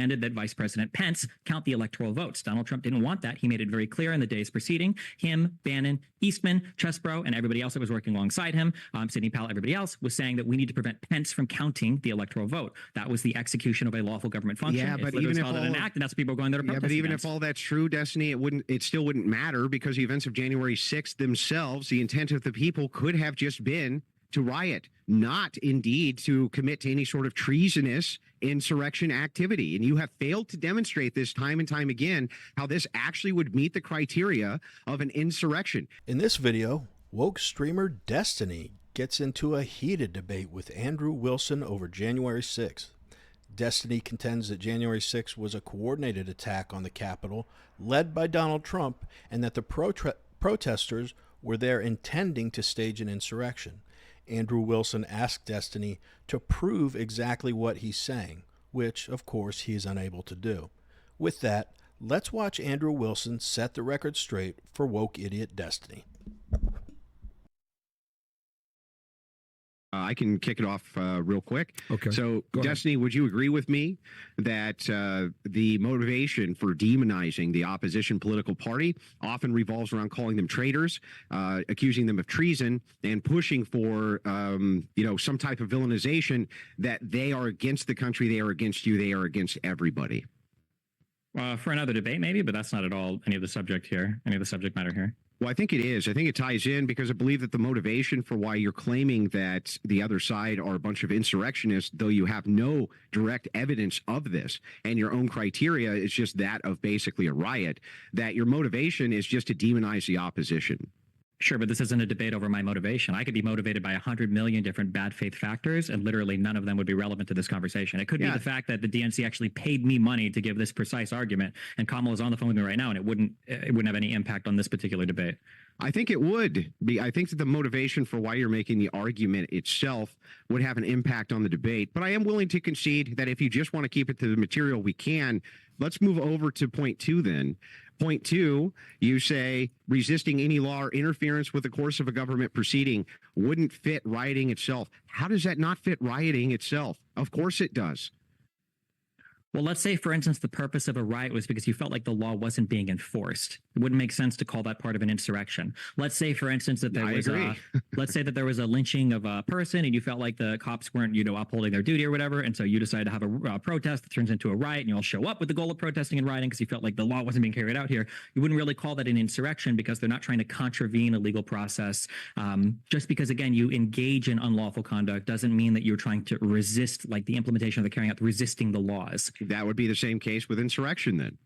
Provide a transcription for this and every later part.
demanded that Vice President Pence count the electoral votes. Donald Trump didn't want that. He made it very clear in the days preceding. Him, Bannon, Eastman, Chesbrough, and everybody else that was working alongside him, Sidney Powell, everybody else, was saying that we need to prevent Pence from counting the electoral vote. That was the execution of a lawful government function. Yeah, but even if all an act, and that's what people are going there to protest but even against. if all that's true, Destiny, it still wouldn't matter, because the events of January 6th themselves, the intent of the people could have just been to riot, not indeed to commit to any sort of treasonous insurrection activity. And you have failed to demonstrate this time and time again, how this actually would meet the criteria of an insurrection. In this video, woke streamer Destiny gets into a heated debate with Andrew Wilson over January 6th. Destiny contends that January 6th was a coordinated attack on the Capitol led by Donald Trump, and that the protesters were there intending to stage an insurrection. Andrew Wilson asked Destiny to prove exactly what he's saying, which, of course, he is unable to do. With that, let's watch Andrew Wilson set the record straight for woke idiot Destiny. I can kick it off real quick. Okay. So, Go ahead. Destiny, would you agree with me that the motivation for demonizing the opposition political party often revolves around calling them traitors, accusing them of treason, and pushing for, some type of villainization, that they are against the country, they are against you, they are against everybody? For another debate, maybe, but that's not at all any of the subject matter here. Well, I think it is. I think it ties in, because I believe that the motivation for why you're claiming that the other side are a bunch of insurrectionists, though you have no direct evidence of this, and your own criteria is just that of basically a riot, that your motivation is just to demonize the opposition. Sure, but this isn't a debate over my motivation. I could be motivated by 100 million different bad faith factors, and literally none of them would be relevant to this conversation. It could be the fact that the DNC actually paid me money to give this precise argument, and Kamala's on the phone with me right now, and it wouldn't have any impact on this particular debate. I think it would be. I think that the motivation for why you're making the argument itself would have an impact on the debate. But I am willing to concede that if you just want to keep it to the material, we can. Let's move over to point 2 then. Point 2, you say resisting any law or interference with the course of a government proceeding wouldn't fit rioting itself. How does that not fit rioting itself? Of course it does. Well, let's say, for instance, the purpose of a riot was because you felt like the law wasn't being enforced. It wouldn't make sense to call that part of an insurrection. Let's say, for instance, that let's say that there was a lynching of a person, and you felt like the cops weren't, upholding their duty or whatever, and so you decided to have a protest that turns into a riot, and you all show up with the goal of protesting and rioting because you felt like the law wasn't being carried out here. You wouldn't really call that an insurrection, because they're not trying to contravene a legal process. Just because, again, you engage in unlawful conduct doesn't mean that you're trying to resist, like the implementation of the carrying out, resisting the laws. That would be the same case with insurrection then.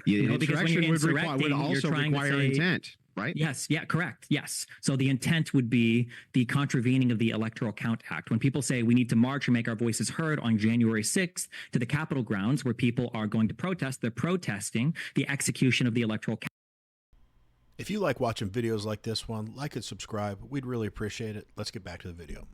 No, Insurrection would also require intent, right? Yes. Yeah, correct. Yes. So the intent would be the contravening of the Electoral Count Act. When people say we need to march and make our voices heard on January 6th to the Capitol grounds where people are going to protest, they're protesting the execution of the Electoral Count. If you like watching videos like this one, like and subscribe. We'd really appreciate it. Let's get back to the video.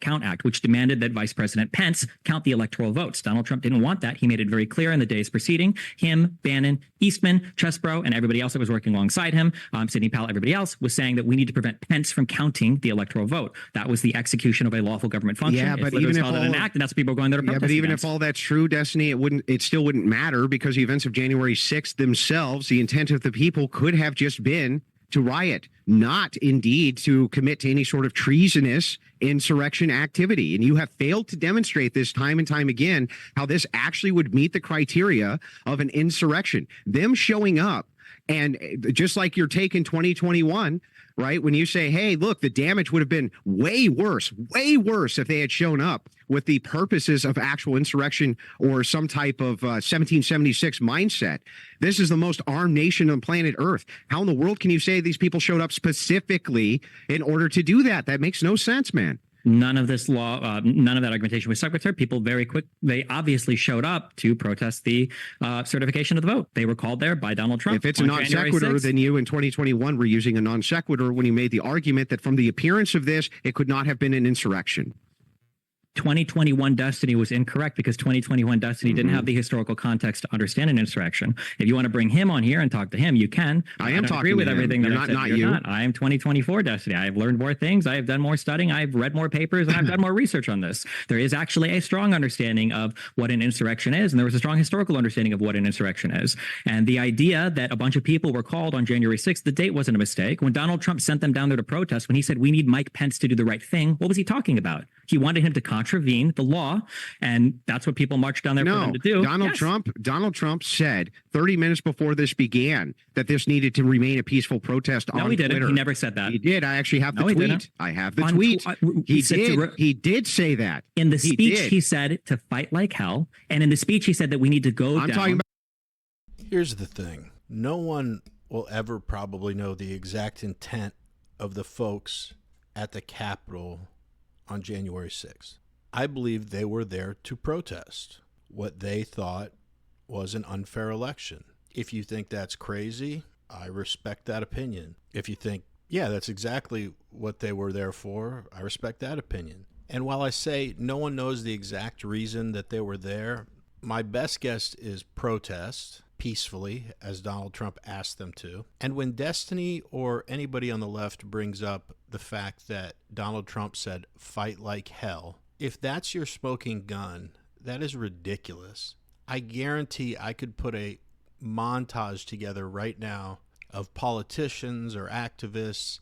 Count Act, which demanded that Vice President Pence count the electoral votes. Donald Trump didn't want that. He made it very clear in the days preceding. Him, Bannon, Eastman, Chesbrough, and everybody else that was working alongside him, Sidney Powell, everybody else, was saying that we need to prevent Pence from counting the electoral vote. That was the execution of a lawful government function. Yeah, but even if an act, and that's what people are going there to protest against. If all that's true, Destiny, it still wouldn't matter, because the events of January 6th themselves, the intent of the people could have just been to riot, not indeed to commit to any sort of treasonous insurrection activity. And you have failed to demonstrate this time and time again, how this actually would meet the criteria of an insurrection. Them showing up, and just like your take in 2021, right? When you say, hey, look, the damage would have been way worse if they had shown up with the purposes of actual insurrection or some type of 1776 mindset. This is the most armed nation on planet Earth. How in the world can you say these people showed up specifically in order to do that? That makes no sense, man. None of this law, none of that argumentation was stuck with her. People they obviously showed up to protest the certification of the vote. They were called there by Donald Trump. If it's a non sequitur, then you in 2021 were using a non sequitur when you made the argument that from the appearance of this, it could not have been an insurrection. 2021 Destiny was incorrect because 2021 Destiny didn't have the historical context to understand an insurrection. If you want to bring him on here and talk to him, you can. I am don't talking agree to with him. everything that You're I said. not You're you. not. I am 2024 Destiny. I have learned more things. I have done more studying. I've read more papers, and I've done more research on this. There is actually a strong understanding of what an insurrection is, and there was a strong historical understanding of what an insurrection is. And the idea that a bunch of people were called on January 6th, the date wasn't a mistake. When Donald Trump sent them down there to protest, when he said we need Mike Pence to do the right thing, what was he talking about? He wanted him to contravene the law, and that's what people marched down there for them to do. Donald Trump said 30 minutes before this began that this needed to remain a peaceful protest on No, he didn't. Twitter. He never said that. He did. I actually have the No, he tweet. didn't. I have the On tweet. he said He did say that. in the speech, did. he said to fight like hell, and in the speech, he said that we need to go I'm down. talking about. Here's the thing. No one will ever probably know the exact intent of the folks at the Capitol on January 6th. I believe they were there to protest what they thought was an unfair election. If you think that's crazy, I respect that opinion. If you think, yeah, that's exactly what they were there for, I respect that opinion. And while I say no one knows the exact reason that they were there, my best guess is protest peacefully, as Donald Trump asked them to. And when Destiny or anybody on the left brings up the fact that Donald Trump said, fight like hell, if that's your smoking gun, that is ridiculous. I guarantee I could put a montage together right now of politicians or activists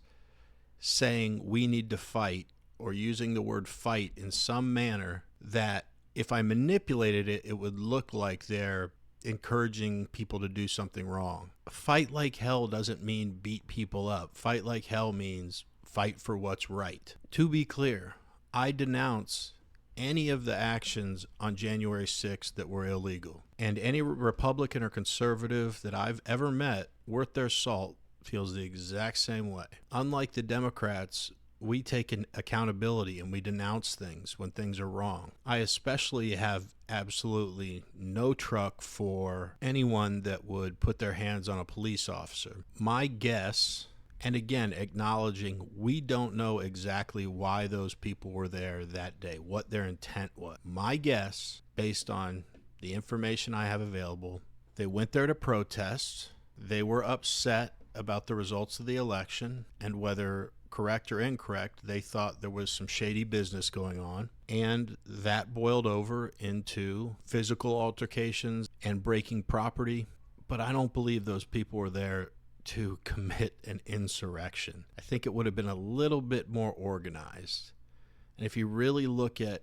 saying we need to fight or using the word fight in some manner that if I manipulated it, it would look like they're encouraging people to do something wrong. Fight like hell doesn't mean beat people up. Fight like hell means fight for what's right. To be clear, I denounce any of the actions on January 6th that were illegal. And any Republican or conservative that I've ever met worth their salt feels the exact same way. Unlike the Democrats, we take an accountability and we denounce things when things are wrong. I especially have absolutely no truck for anyone that would put their hands on a police officer. My guess, and again, acknowledging we don't know exactly why those people were there that day, what their intent was. My guess, based on the information I have available, they went there to protest. They were upset about the results of the election and whether correct or incorrect, they thought there was some shady business going on, and that boiled over into physical altercations and breaking property. But I don't believe those people were there to commit an insurrection. I think it would have been a little bit more organized. And if you really look at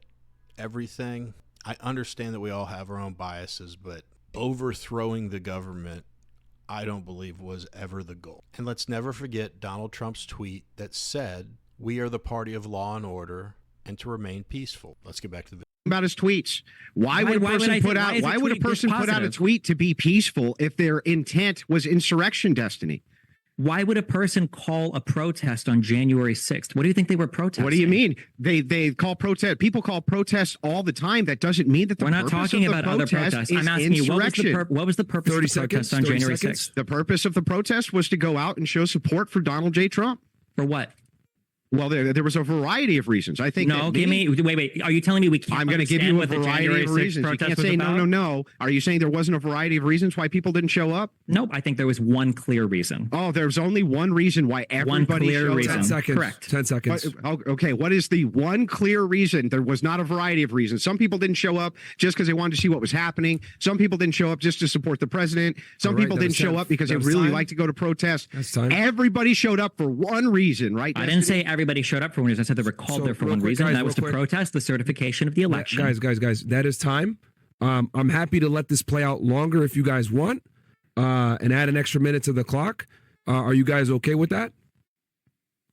everything, I understand that we all have our own biases, but overthrowing the government, I don't believe was ever the goal. And let's never forget Donald Trump's tweet that said, we are the party of law and order and to remain peaceful. Let's get back to the About his tweets. Why would a person put out a tweet to be peaceful if their intent was insurrection, Destiny? Why would a person call a protest on January 6th? What do you think they were protesting? What do you mean? They call protest. People call protests all the time. That doesn't mean that the We're not talking about other protests. I'm asking you, what was the purpose of the protest on January 6th? The purpose of the protest was to go out and show support for Donald J. Trump. For what? Well, there was a variety of reasons. I think. No, wait. Are you telling me we can't? I'm going to give you a variety of reasons. You can't say no. Are you saying there wasn't a variety of reasons why people didn't show up? Nope. I think there was one clear reason. Oh, there's only one reason why everybody showed up. 10 seconds. Correct. 10 seconds. Okay. What is the one clear reason? There was not a variety of reasons. Some people didn't show up just because they wanted to see what was happening. Some people didn't show up just to support the president. Some people didn't show up because they really like to go to protest. Everybody showed up for one reason, right? I didn't say everybody showed up for one reason. I said they were called there for one reason. And that was to protest the certification of the election. Guys, that is time. I'm happy to let this play out longer if you guys want, and add an extra minute to the clock. Are you guys okay with that?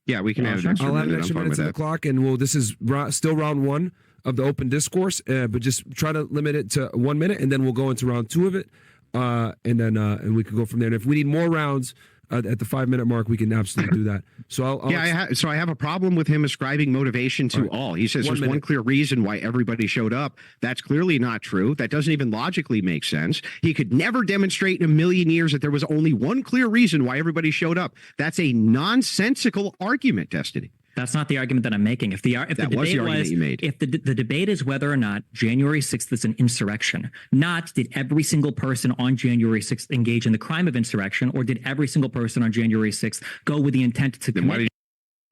Yeah, we can add an extra minute. I'll add an extra minute to the clock, and this is still round one of the open discourse, but just try to limit it to 1 minute, and then we'll go into round two of it, and we can go from there. And if we need more rounds at the 5 minute mark, we can absolutely do that. So I have a problem with him ascribing motivation to all. He says there's one clear reason why everybody showed up. That's clearly not true. That doesn't even logically make sense. He could never demonstrate in a million years that there was only one clear reason why everybody showed up. That's a nonsensical argument, Destiny. That's not the argument that I'm making. If the That was the debate argument you made. if the debate is whether or not January 6th is an insurrection, not did every single person on January 6th engage in the crime of insurrection, or did every single person on January 6th go with the intent to commit.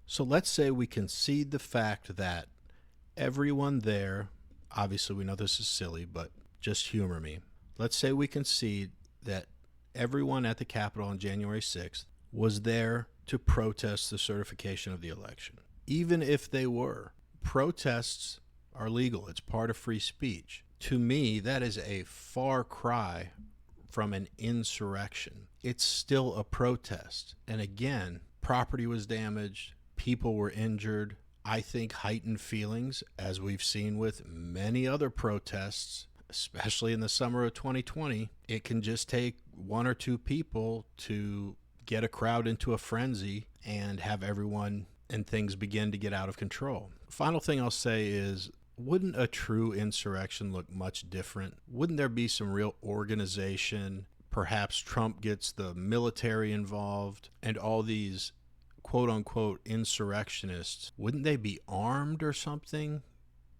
So let's say we concede the fact that everyone there, obviously we know this is silly, but just humor me. Let's say we concede that everyone at the Capitol on January 6th was there to protest the certification of the election. Even if they were, protests are legal. It's part of free speech. To me, that is a far cry from an insurrection. It's still a protest. And again, property was damaged, people were injured. I think heightened feelings, as we've seen with many other protests, especially in the summer of 2020, it can just take one or two people to get a crowd into a frenzy and have everyone and things begin to get out of control. Final thing I'll say is, wouldn't a true insurrection look much different? Wouldn't there be some real organization? Perhaps Trump gets the military involved, and all these quote-unquote insurrectionists, wouldn't they be armed or something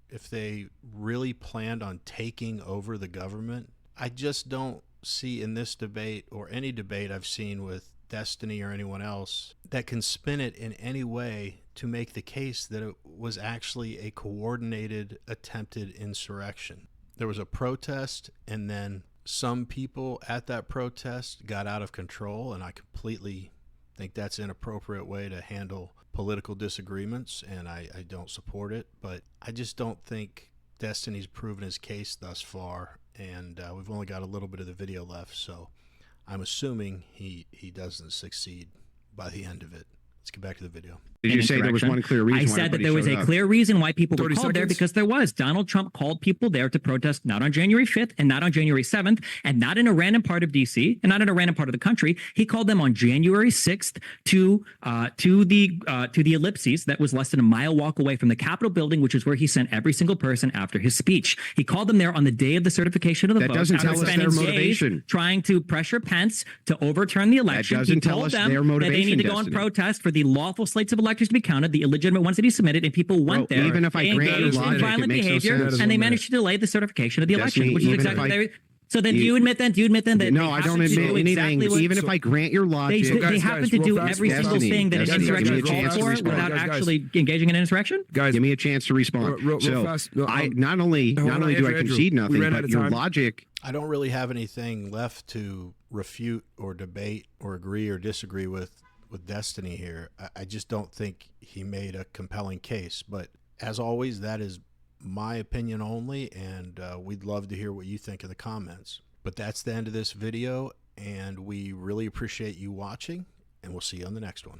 if they really planned on taking over the government? I just don't see in this debate, or any debate I've seen with Destiny or anyone else, that can spin it in any way to make the case that it was actually a coordinated attempted insurrection. There was a protest, and then some people at that protest got out of control, and I completely think that's an inappropriate way to handle political disagreements, and I don't support it. But I just don't think Destiny's proven his case thus far, and we've only got a little bit of the video left, so I'm assuming he doesn't succeed by the end of it. Let's get back to the video. Did you say there was one clear reason? I said that there was a clear reason why people were called there, because there was. Donald Trump called people there to protest not on January 5th and not on January 7th and not in a random part of D.C. and not in a random part of the country. He called them on January 6th to the ellipses that was less than a mile walk away from the Capitol building, which is where he sent every single person after his speech. He called them there on the day of the certification of the vote. That doesn't tell us their motivation. Trying to pressure Pence to overturn the election. That doesn't tell us their motivation. That they need to go and protest for the lawful slates of electors to be counted, the illegitimate ones that he submitted, and people went there. Even if I grant your logic, violent it makes no behavior, sense. and they managed to delay the certification of the election, which is even exactly if I- what they. So then, do you admit then that? No, I don't admit anything. Even if I grant your logic, they happen to do every single thing that an insurrection calls for without actually engaging in an insurrection. Guys, give me a chance to respond. Real So fast. No, I not only do I concede nothing, but your logic. I don't really have anything left to refute or debate or agree or disagree with Destiny here. I just don't think he made a compelling case. But as always, that is my opinion only, and we'd love to hear what you think in the comments. But that's the end of this video, and we really appreciate you watching, and we'll see you on the next one.